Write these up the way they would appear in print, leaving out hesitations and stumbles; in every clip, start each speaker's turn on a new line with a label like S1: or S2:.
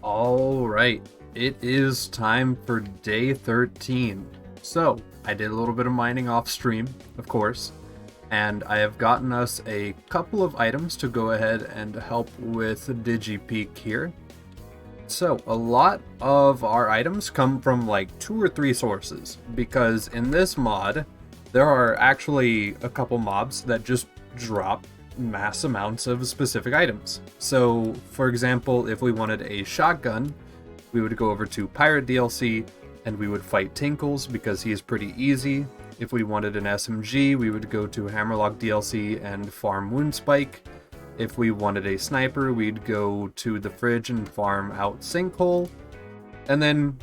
S1: Alright, it is time for day 13. So, I did a little bit of mining off stream, of course, and I have gotten us a couple of items to go ahead and help with Digipeak here. So, a lot of our items come from like 2 or 3 sources, because in this mod, there are actually a couple mobs that just drop mass amounts of specific items. So, for example, if we wanted a shotgun, we would go over to Pirate DLC and we would fight Tinkles because he is pretty easy. If we wanted an SMG, we would go to Hammerlock DLC and farm Woundspike. If we wanted a sniper, we'd go to the fridge and farm out Sinkhole. And then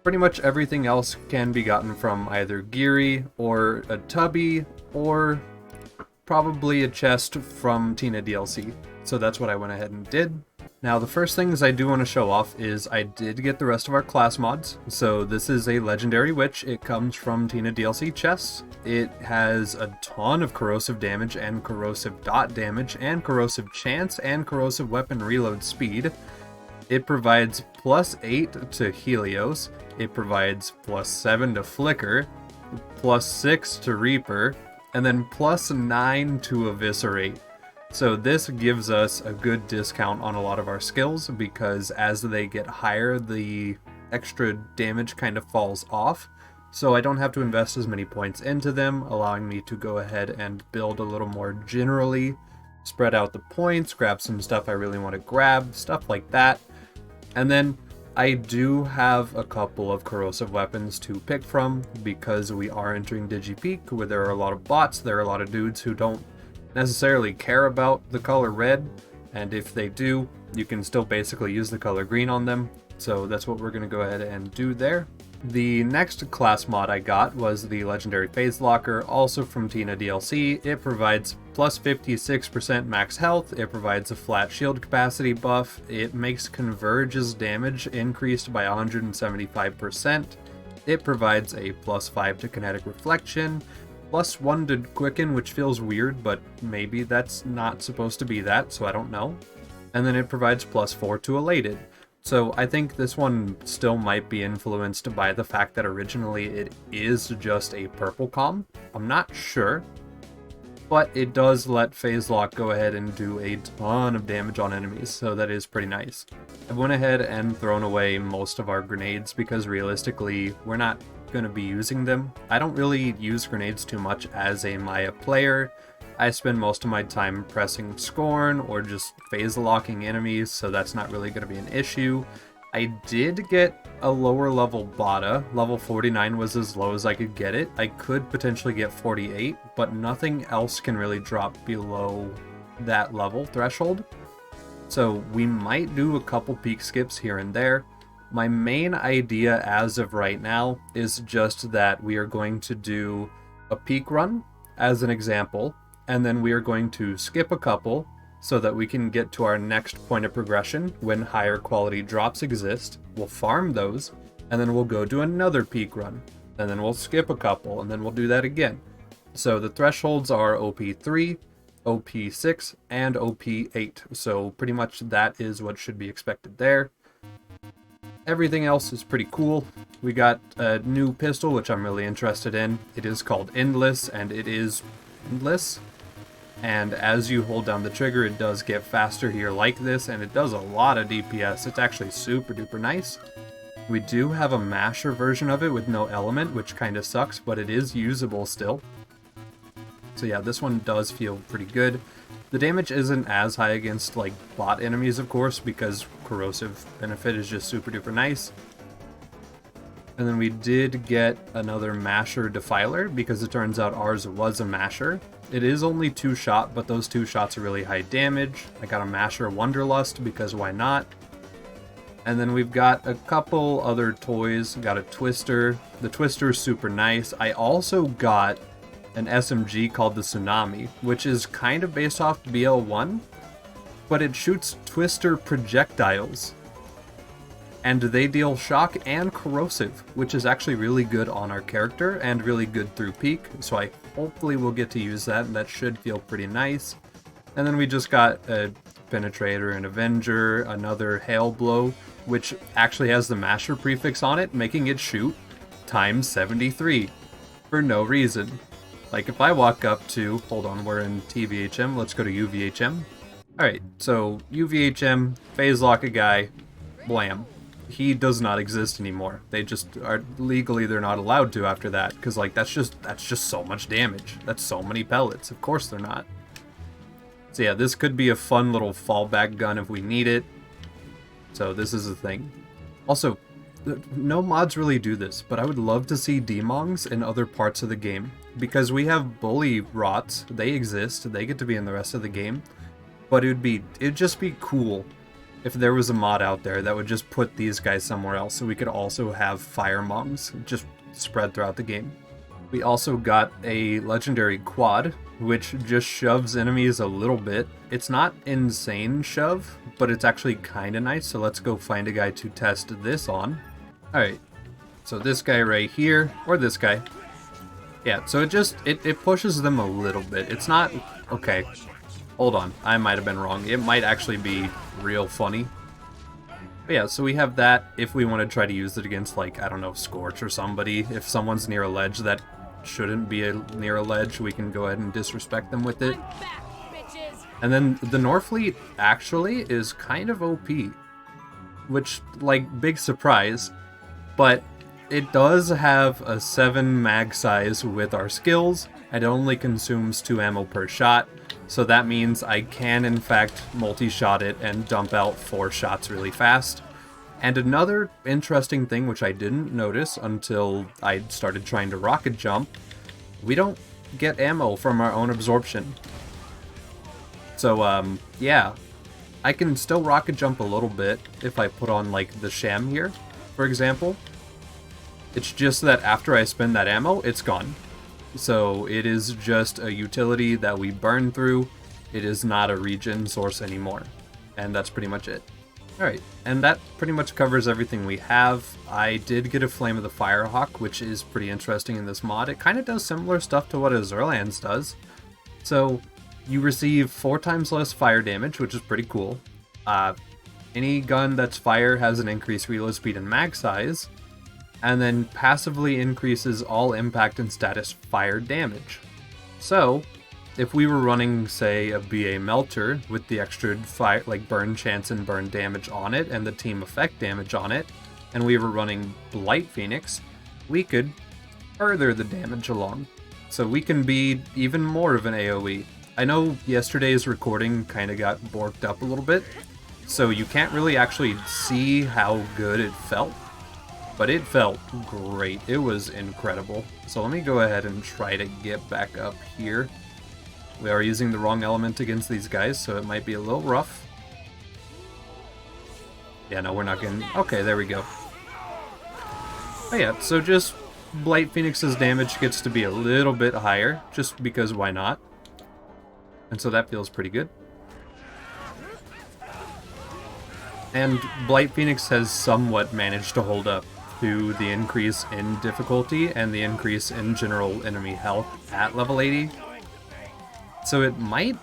S1: pretty much everything else can be gotten from either Geary or a Tubby or probably a chest from Tina DLC. So that's what I went ahead and did. Now the first things I do want to show off is I did get the rest of our class mods. So this is a legendary witch. It comes from Tina DLC chests. It has a ton of corrosive damage and corrosive dot damage and corrosive chance and corrosive weapon reload speed. It provides +8 to Helios. It provides +7 to Flicker, +6 to Reaper, and then +9 to Eviscerate. So this gives us a good discount on a lot of our skills because as they get higher, the extra damage kind of falls off. So I don't have to invest as many points into them, allowing me to go ahead and build a little more generally, spread out the points, grab some stuff I really want to grab, stuff like that. And then I do have a couple of corrosive weapons to pick from because we are entering Digipeak where there are a lot of bots, there are a lot of dudes who don't necessarily care about the color red, and if they do, you can still basically use the color green on them. So that's what we're going to go ahead and do there. The next class mod I got was the legendary Phase Locker, also from Tina DLC. It provides +56% max health, it provides a flat shield capacity buff, it makes Converge's damage increased by 175%, it provides a +5 to kinetic reflection, +1 to quicken, which feels weird, but maybe that's not supposed to be that, so I don't know. And then it provides +4 to elated. So I think this one still might be influenced by the fact that originally it is just a purple comm. I'm not sure, but it does let Phase Lock go ahead and do a ton of damage on enemies, so that is pretty nice. I've went ahead and thrown away most of our grenades because realistically we're not going to be using them. I don't really use grenades too much as a Maya player. I spend most of my time pressing Scorn or just phase locking enemies, so that's not really going to be an issue. I did get a lower level Bada. Level 49 was as low as I could get it. I could potentially get 48, but nothing else can really drop below that level threshold. So we might do a couple peak skips here and there. My main idea as of right now is just that we are going to do a peak run as an example, and then we are going to skip a couple so that we can get to our next point of progression when higher quality drops exist. We'll farm those, and then we'll go do another peak run, and then we'll skip a couple, and then we'll do that again. So the thresholds are OP3, OP6, and OP8, so pretty much that is what should be expected there. Everything else is pretty cool. We got a new pistol, which I'm really interested in. It is called Endless, and it is endless. And as you hold down the trigger, it does get faster here like this, and it does a lot of DPS. It's actually super duper nice. We do have a masher version of it with no element, which kind of sucks, but it is usable still. So yeah, this one does feel pretty good. The damage isn't as high against like bot enemies, of course, because corrosive benefit is just super duper nice. And then we did get another masher defiler because it turns out ours was a masher. It is only 2 shot, but those 2 shots are really high damage. I got a masher Wanderlust because why not? And then we've got a couple other toys. Got a twister. The twister is super nice. I also got an SMG called the Tsunami, which is kind of based off BL1, but it shoots twister projectiles. And they deal shock and corrosive, which is actually really good on our character and really good through peak, so I hopefully will get to use that, and that should feel pretty nice. And then we just got a Penetrator, an Avenger, another Hail Blow. which actually has the masher prefix on it, making it shoot times 73 for no reason. Like if I walk up to, hold on, we're in TVHM, let's go to UVHM. Alright, so UVHM, phase lock a guy, blam. He does not exist anymore. They just are, legally they're not allowed to after that, because like that's just so much damage. That's so many pellets. Of course they're not. So yeah, this could be a fun little fallback gun if we need it. So this is the thing. Also, no mods really do this, but I would love to see demongs in other parts of the game. Because we have bully rots, they exist, they get to be in the rest of the game. But it'd just be cool if there was a mod out there that would just put these guys somewhere else so we could also have fire mongs just spread throughout the game. We also got a legendary quad, which just shoves enemies a little bit. It's not insane shove, but it's actually kind of nice, so let's go find a guy to test this on. Alright, so this guy right here, or this guy. Yeah, so it pushes them a little bit. It's not... okay, hold on, I might have been wrong. It might actually be real funny. But yeah, so we have that if we want to try to use it against, like, I don't know, Scorch or somebody. If someone's near a ledge that shouldn't be near a ledge, we can go ahead and disrespect them with it. And then the Norfleet actually is kind of OP, which, like, big surprise, but it does have a 7 mag size with our skills, and it only consumes 2 ammo per shot, so that means I can in fact multi-shot it and dump out 4 shots really fast. And another interesting thing which I didn't notice until I started trying to rocket jump, we don't get ammo from our own absorption. So yeah, I can still rocket jump a little bit if I put on like the sham here, for example. It's just that after I spend that ammo, it's gone. So it is just a utility that we burn through. It is not a regen source anymore. And that's pretty much it. Alright, and that pretty much covers everything we have. I did get a Flame of the Firehawk, which is pretty interesting in this mod. It kind of does similar stuff to what a FFYLands does. So you receive 4 times less fire damage, which is pretty cool. Any gun that's fire has an increased reload speed and mag size, and then passively increases all impact and status fire damage. So, if we were running, say, a BA Melter with the extra fire, like burn chance and burn damage on it, and the team effect damage on it, and we were running Blight Phoenix, we could further the damage along. So we can be even more of an AoE. I know yesterday's recording kind of got borked up a little bit, so you can't really actually see how good it felt. But it felt great. It was incredible. So let me go ahead and try to get back up here. We are using the wrong element against these guys, so it might be a little rough. Yeah, no, we're not getting... okay, there we go. Oh yeah, so just Blight Phoenix's damage gets to be a little bit higher, just because why not? And so that feels pretty good. And Blight Phoenix has somewhat managed to hold up to the increase in difficulty and the increase in general enemy health at level 80. So it might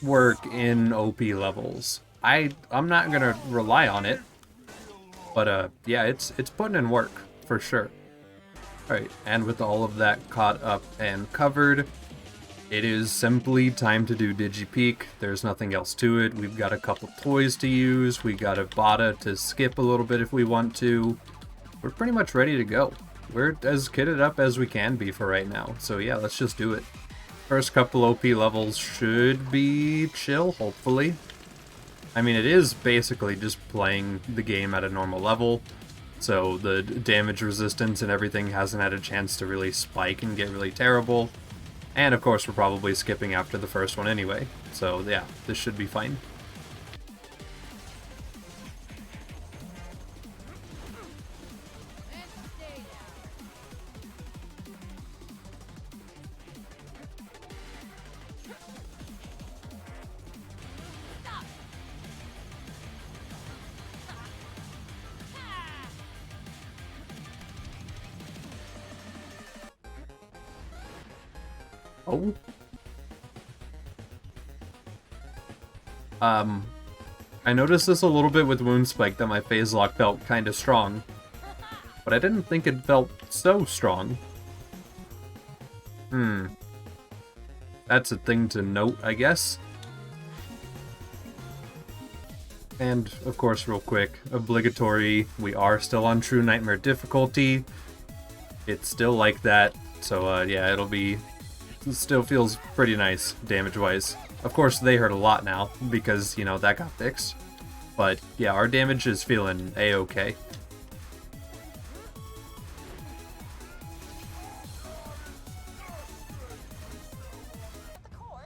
S1: work in OP levels. I'm not gonna rely on it, but yeah, it's putting in work for sure. Alright, and with all of that caught up and covered, it is simply time to do Digipeak. There's nothing else to it. We've got a couple toys to use. We got a Bada to skip a little bit if we want to. We're pretty much ready to go. We're as kitted up as we can be for right now. So yeah, let's just do it. First couple OP levels should be chill, hopefully. I mean, it is basically just playing the game at a normal level. So the damage resistance and everything hasn't had a chance to really spike and get really terrible. And of course, we're probably skipping after the first one anyway. So yeah, this should be fine. Oh. I noticed this a little bit with Wound Spike, that my phase lock felt kinda strong. But I didn't think it felt so strong. That's a thing to note, I guess. And, of course, real quick, obligatory, we are still on True Nightmare difficulty. It's still like that, so yeah, it still feels pretty nice, damage-wise. Of course, they hurt a lot now, because, you know, that got fixed. But, yeah, our damage is feeling a-okay.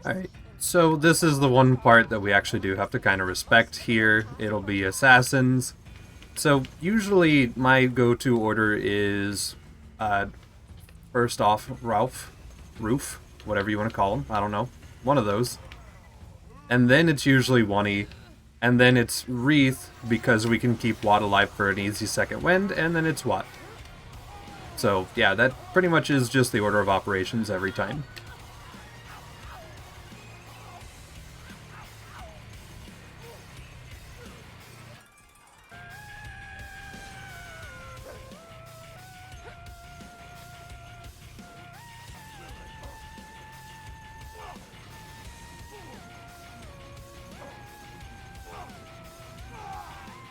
S1: Alright, so this is the one part that we actually do have to kind of respect here. It'll be assassins. So usually my go-to order is first off Roof, whatever you want to call him, I don't know, one of those. And then it's usually Wunny, and then it's Wreath, because we can keep Watt alive for an easy second wind, and then it's Watt. So yeah, that pretty much is just the order of operations every time.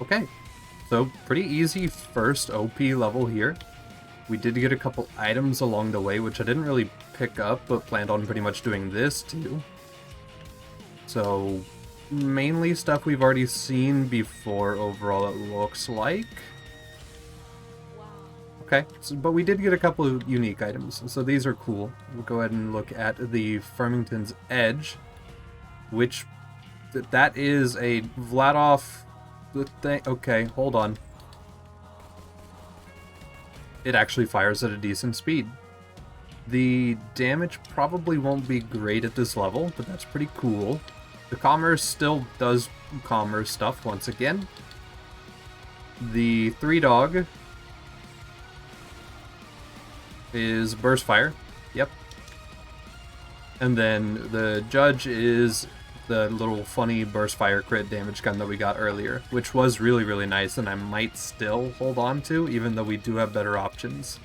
S1: Okay, so pretty easy first OP level here. We did get a couple items along the way, which I didn't really pick up, but planned on pretty much doing this too. So, mainly stuff we've already seen before overall, it looks like. Okay, so, but we did get a couple of unique items, so these are cool. We'll go ahead and look at the Farmington's Edge, which that is a Vladoff... Okay, hold on. It actually fires at a decent speed. The damage probably won't be great at this level, but that's pretty cool. The Commerce still does Commerce stuff once again. The 3-Dog is Burst Fire. Yep. And then the Judge is the little funny Burst Fire crit damage gun that we got earlier, which was really, really nice, and I might still hold on to, even though we do have better options.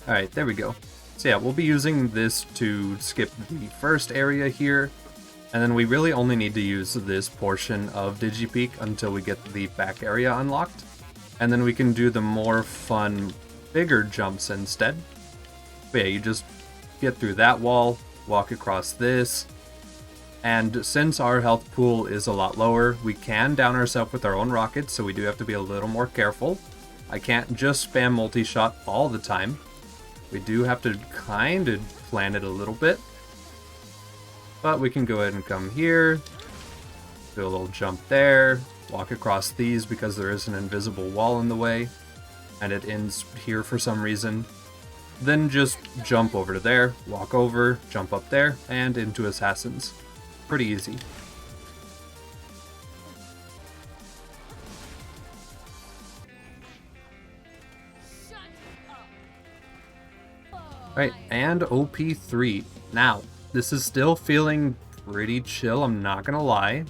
S1: Alright, there we go. So yeah, we'll be using this to skip the first area here, and then we really only need to use this portion of Digipeak until we get the back area unlocked, and then we can do the more fun, bigger jumps instead. But yeah, you just get through that wall, walk across this, and since our health pool is a lot lower, we can down ourselves with our own rockets, so we do have to be a little more careful. I can't just spam multi-shot all the time. We do have to kind of plan it a little bit. But we can go ahead and come here, do a little jump there, walk across these because there is an invisible wall in the way, and it ends here for some reason. Then just jump over to there, walk over, jump up there, and into Assassins. Pretty easy. Alright, and OP3. Now, this is still feeling pretty chill, I'm not gonna lie.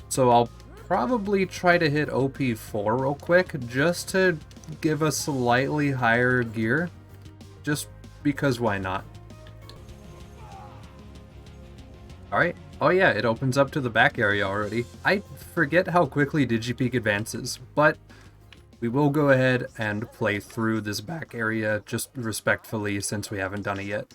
S1: So I'll probably try to hit OP4 real quick, just to give a slightly higher gear. Just because why not? Alright. Oh yeah, it opens up to the back area already. I forget how quickly Digipeak advances, but we will go ahead and play through this back area just respectfully since we haven't done it yet.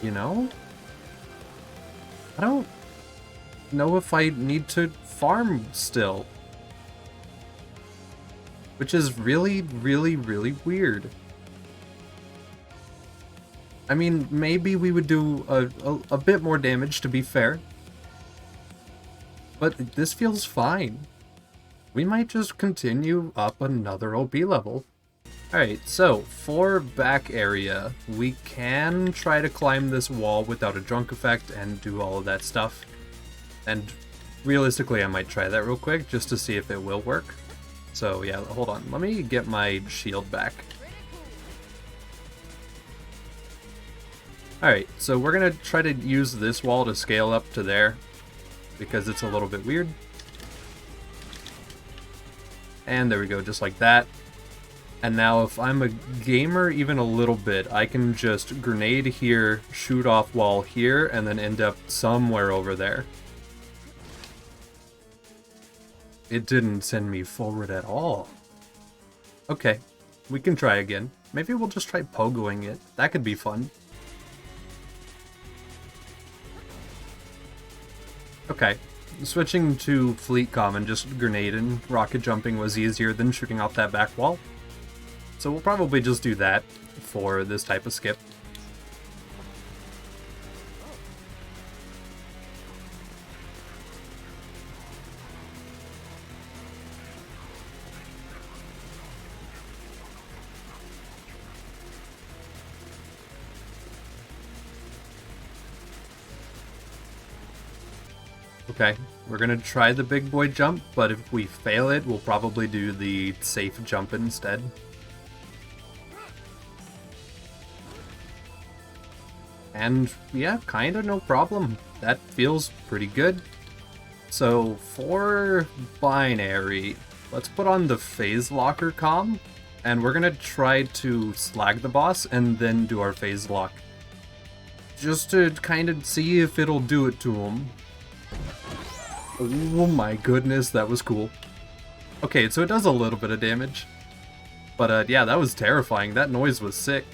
S1: you know? I don't know if I need to farm still. Which is really, really, really weird. I mean, maybe we would do a bit more damage, to be fair. But this feels fine. We might just continue up another OP level. Alright, so for back area, we can try to climb this wall without a drunk effect and do all of that stuff. And realistically, I might try that real quick just to see if it will work. So yeah, hold on. Let me get my shield back. Alright, so we're gonna try to use this wall to scale up to there, because it's a little bit weird. And there we go, just like that. And now if I'm a gamer even a little bit, I can just grenade here, shoot off wall here, and then end up somewhere over there. It didn't send me forward at all. Okay, we can try again. Maybe we'll just try pogoing it. That could be fun. Okay, switching to fleet comm and just grenade and rocket jumping was easier than shooting off that back wall. So we'll probably just do that for this type of skip. Okay, we're gonna try the big boy jump, but if we fail it, we'll probably do the safe jump instead. And yeah, kinda no problem. That feels pretty good. So for binary, let's put on the phase locker comm, and we're gonna try to slag the boss and then do our phase lock. Just to kind of see if it'll do it to him. Oh my goodness, that was cool. Okay, so it does a little bit of damage. But yeah, that was terrifying. That noise was sick.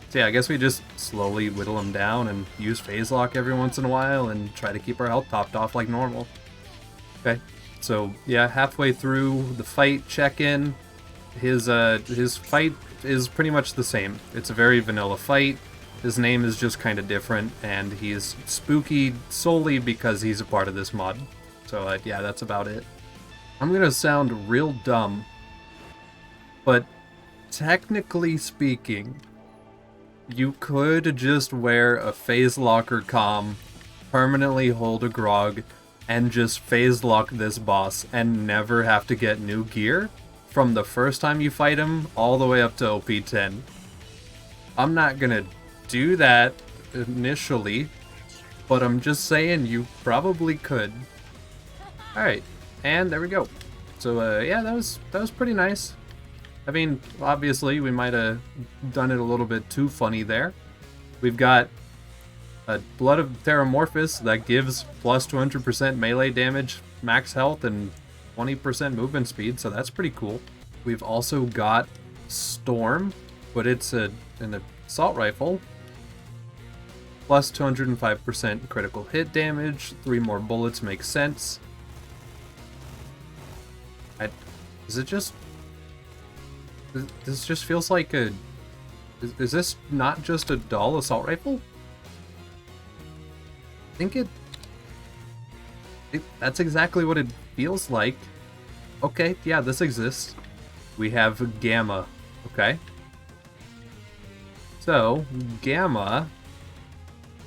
S1: So yeah, I guess we just slowly whittle him down and use phase lock every once in a while and try to keep our health topped off like normal. Okay, so yeah, halfway through the fight check-in, his fight is pretty much the same. It's a very vanilla fight. His name is just kind of different, and he's spooky solely because he's a part of this mod. So yeah, that's about it. I'm gonna sound real dumb, but technically speaking, you could just wear a phase locker comm, permanently hold a grog, and just phase lock this boss and never have to get new gear from the first time you fight him all the way up to OP 10. I'm not gonna do that initially, but I'm just saying you probably could. Alright, and there we go. So yeah, that was pretty nice. I mean, obviously we might have done it a little bit too funny there. We've got a Blood of Theramorphous that gives plus 200% melee damage, max health, and 20% movement speed, so that's pretty cool. We've also got Storm, but it's an assault rifle. Plus 205% critical hit damage, 3 more bullets makes sense. Is it just... This just feels like a... Is this not just a dull assault rifle? I think that's exactly what it feels like. Okay, yeah, this exists. We have Gamma, okay? So, Gamma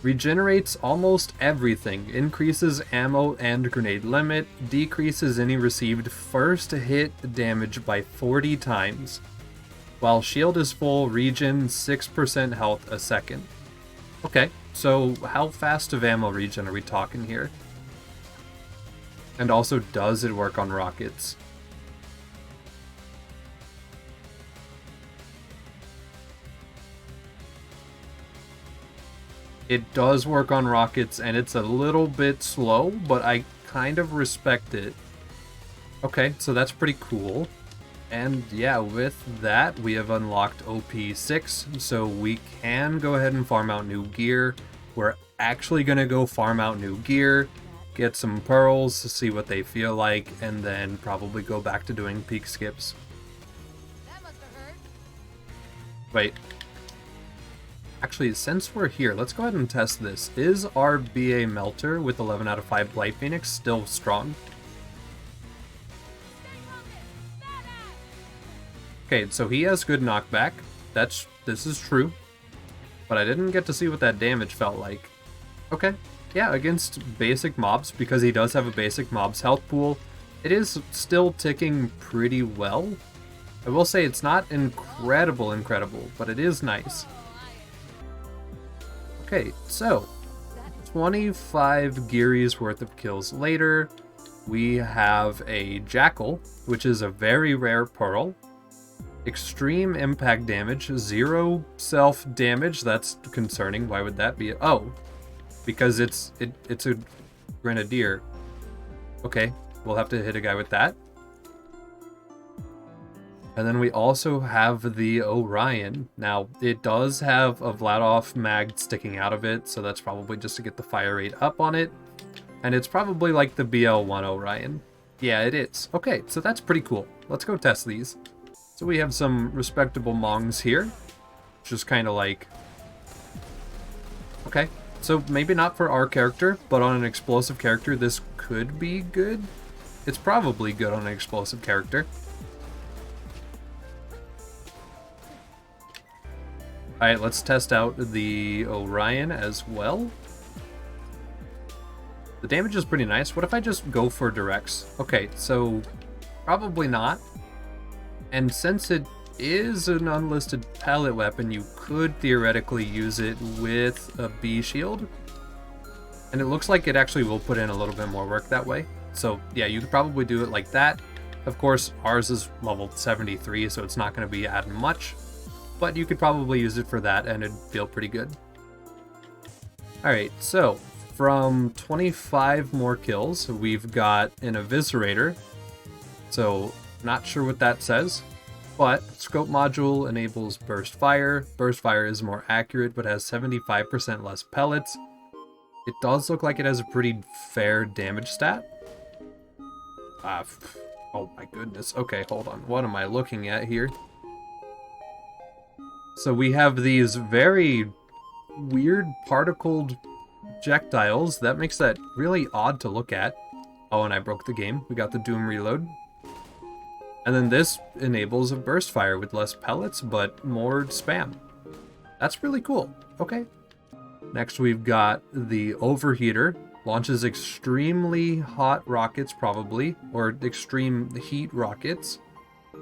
S1: regenerates almost everything, increases ammo and grenade limit, decreases any received first hit damage by 40 times. While shield is full, regen 6% health a second. Okay, so how fast of ammo regen are we talking here? And also, does it work on rockets? It does work on rockets, and it's a little bit slow, but I kind of respect it. Okay, so that's pretty cool. And yeah, with that, we have unlocked OP6, so we can go ahead and farm out new gear. We're actually going to go farm out new gear, get some pearls to see what they feel like, and then probably go back to doing peak skips.
S2: That must have hurt.
S1: Wait. Actually, since we're here, let's go ahead and test this. Is our BA Melter with 11 out of 5 Blight Phoenix still strong? Okay, so he has good knockback. This is true. But I didn't get to see what that damage felt like. Okay, yeah, against basic mobs, because he does have a basic mob's health pool, it is still ticking pretty well. I will say it's not incredible, but it is nice. Okay, so 25 Geary's worth of kills later, we have a Jackal, which is a very rare pearl. Extreme impact damage, 0 self damage. That's concerning. Why would that be? Oh, because it's a grenadier. Okay, we'll have to hit a guy with that. And then we also have the Orion. Now, it does have a Vladoff mag sticking out of it, so that's probably just to get the fire rate up on it. And it's probably like the BL1 Orion. Yeah, it is. Okay, so that's pretty cool. Let's go test these. So we have some respectable Mongs here. Just kind of like... Okay, so maybe not for our character, but on an explosive character, this could be good. It's probably good on an explosive character. Alright, let's test out the Orion as well. The damage is pretty nice. What if I just go for directs? Okay, so probably not. And since it is an unlisted pallet weapon, you could theoretically use it with a B shield. And it looks like it actually will put in a little bit more work that way. So yeah, you could probably do it like that. Of course, ours is level 73, so it's not going to be adding much. But you could probably use it for that, and it'd feel pretty good. Alright, so from 25 more kills, we've got an Eviscerator. So not sure what that says, but Scope Module enables Burst Fire. Burst Fire is more accurate, but has 75% less pellets. It does look like it has a pretty fair damage stat. Oh my goodness. Okay, hold on. What am I looking at here? So we have these very weird particled projectiles. That makes that really odd to look at. Oh, and I broke the game. We got the Doom Reload. And then this enables a burst fire with less pellets, but more spam. That's really cool. Okay. Next we've got the Overheater. Launches extremely hot rockets, probably, or extreme heat rockets.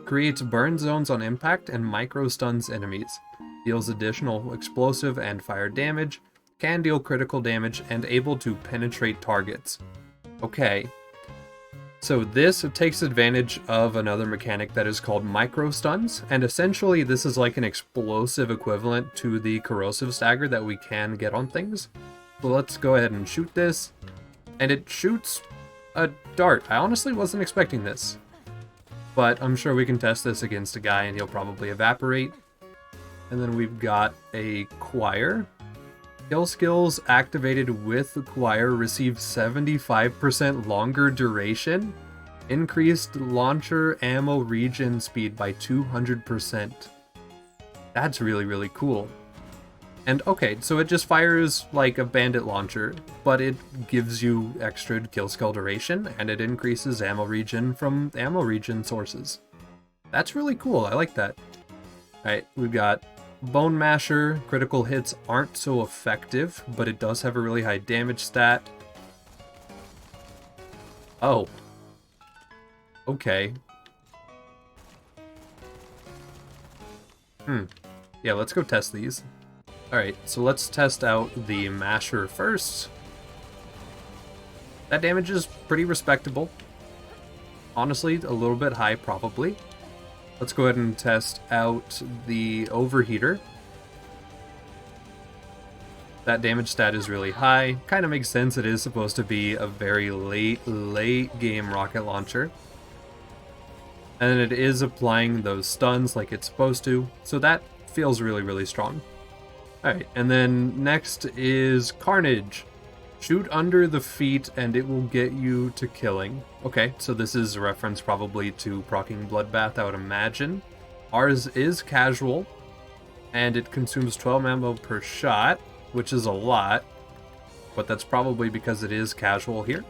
S1: Creates burn zones on impact and micro stuns enemies. Deals additional explosive and fire damage. Can deal critical damage and able to penetrate targets. Okay. So this takes advantage of another mechanic that is called micro stuns, and essentially this is like an explosive equivalent to the corrosive stagger that we can get on things. So let's go ahead and shoot this, and it shoots a dart. I honestly wasn't expecting this, but I'm sure we can test this against a guy and he'll probably evaporate. And then we've got a Choir. Kill skills activated with the Choir receive 75% longer duration, increased launcher ammo regen speed by 200%. That's really, really cool. And okay, so it just fires like a bandit launcher, but it gives you extra kill skill duration, and it increases ammo regen from ammo regen sources. That's really cool, I like that. Alright, we've got Bone Masher. Critical hits aren't so effective, but it does have a really high damage stat. Oh. Okay. Yeah, let's go test these. Alright, so let's test out the Masher first. That damage is pretty respectable. Honestly, a little bit high, probably. Let's go ahead and test out the Overheater. That damage stat is really high. Kind of makes sense, it is supposed to be a very late game rocket launcher. And it is applying those stuns like it's supposed to, so that feels really, really strong. Alright, and then next is Carnage. Shoot under the feet and it will get you to killing. Okay, so this is a reference probably to proccing Bloodbath, I would imagine. Ours is casual, and it consumes 12 ammo per shot, which is a lot, but that's probably because it is casual here.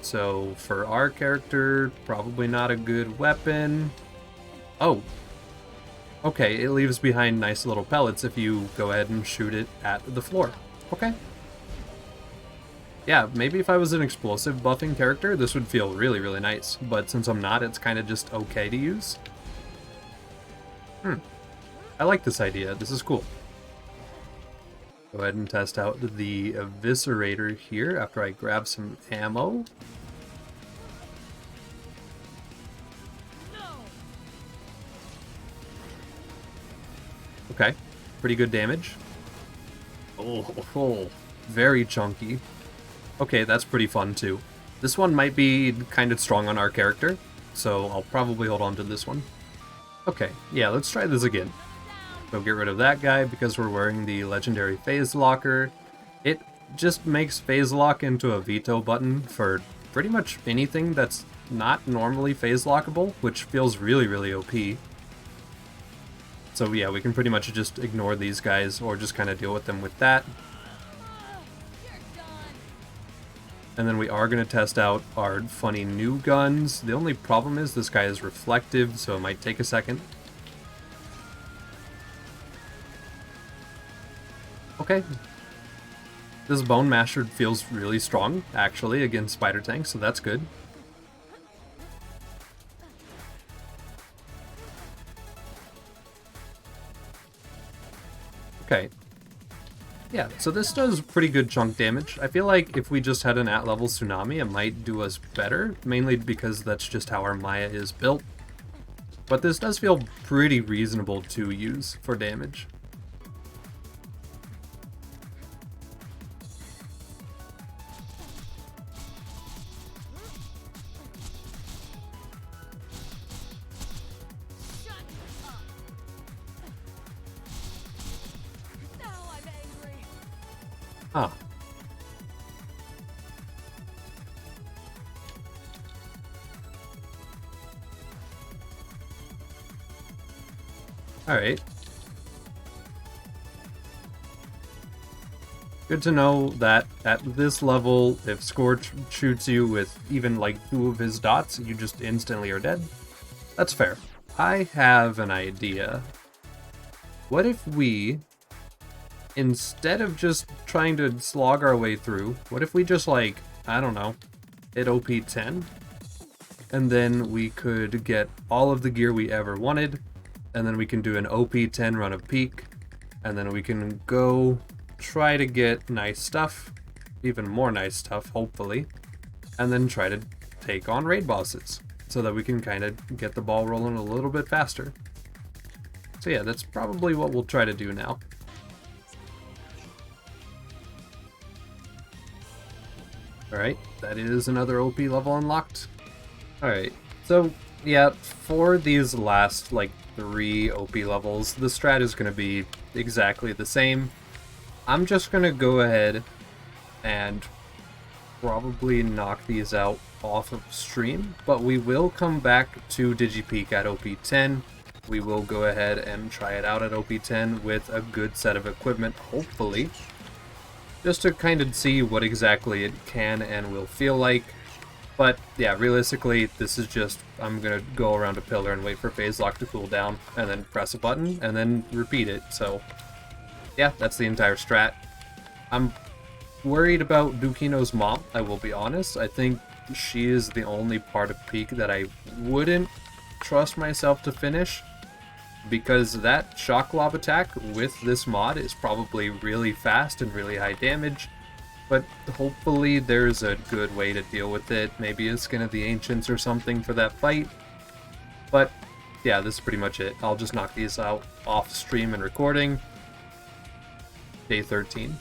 S1: So for our character, probably not a good weapon. Oh. Okay, it leaves behind nice little pellets if you go ahead and shoot it at the floor. Okay. Yeah, maybe if I was an explosive buffing character, this would feel really, really nice. But since I'm not, it's kind of just okay to use. I like this idea. This is cool. Go ahead and test out the Eviscerator here after I grab some ammo. Okay, pretty good damage. Oh, very chunky. Okay, that's pretty fun too. This one might be kind of strong on our character, so I'll probably hold on to this one. Okay, yeah, let's try this again. Go get rid of that guy because we're wearing the legendary Phase Locker. It just makes Phase Lock into a veto button for pretty much anything that's not normally Phase Lockable, which feels really, really OP. So yeah, we can pretty much just ignore these guys or just kind of deal with them with that. And then we are going to test out our funny new guns. The only problem is this guy is reflective, so it might take a second. Okay. This Bone Masher feels really strong, actually, against Spider Tank, so that's good. Okay. Yeah, so this does pretty good chunk damage. I feel like if we just had an at-level Tsunami, it might do us better, mainly because that's just how our Maya is built. But this does feel pretty reasonable to use for damage. Huh. Alright. Good to know that at this level, if Scorch shoots you with even like 2 of his dots, you just instantly are dead. That's fair. I have an idea. What if we, instead of just trying to slog our way through, what if we just like, I don't know, hit OP 10? And then we could get all of the gear we ever wanted, and then we can do an OP 10 run of Peak, and then we can go try to get nice stuff, even more nice stuff, hopefully, and then try to take on raid bosses, so that we can kind of get the ball rolling a little bit faster. So yeah, that's probably what we'll try to do now. Alright, that is another OP level unlocked. Alright, so yeah, for these last like 3 OP levels, the strat is going to be exactly the same. I'm just going to go ahead and probably knock these out off of stream, but we will come back to Digipeak at OP 10. We will go ahead and try it out at OP 10 with a good set of equipment, hopefully, just to kind of see what exactly it can and will feel like. But yeah, realistically, this is just, I'm going to go around a pillar and wait for Phase Lock to cool down, and then press a button, and then repeat it. So yeah, that's the entire strat. I'm worried about Dukino's mom, I will be honest. I think she is the only part of Peak that I wouldn't trust myself to finish, because that shock lob attack with this mod is probably really fast and really high damage, but hopefully there's a good way to deal with it. Maybe a Skin of the Ancients or something for that fight. But yeah, this is pretty much it. I'll just knock these out off stream and recording. Day 13.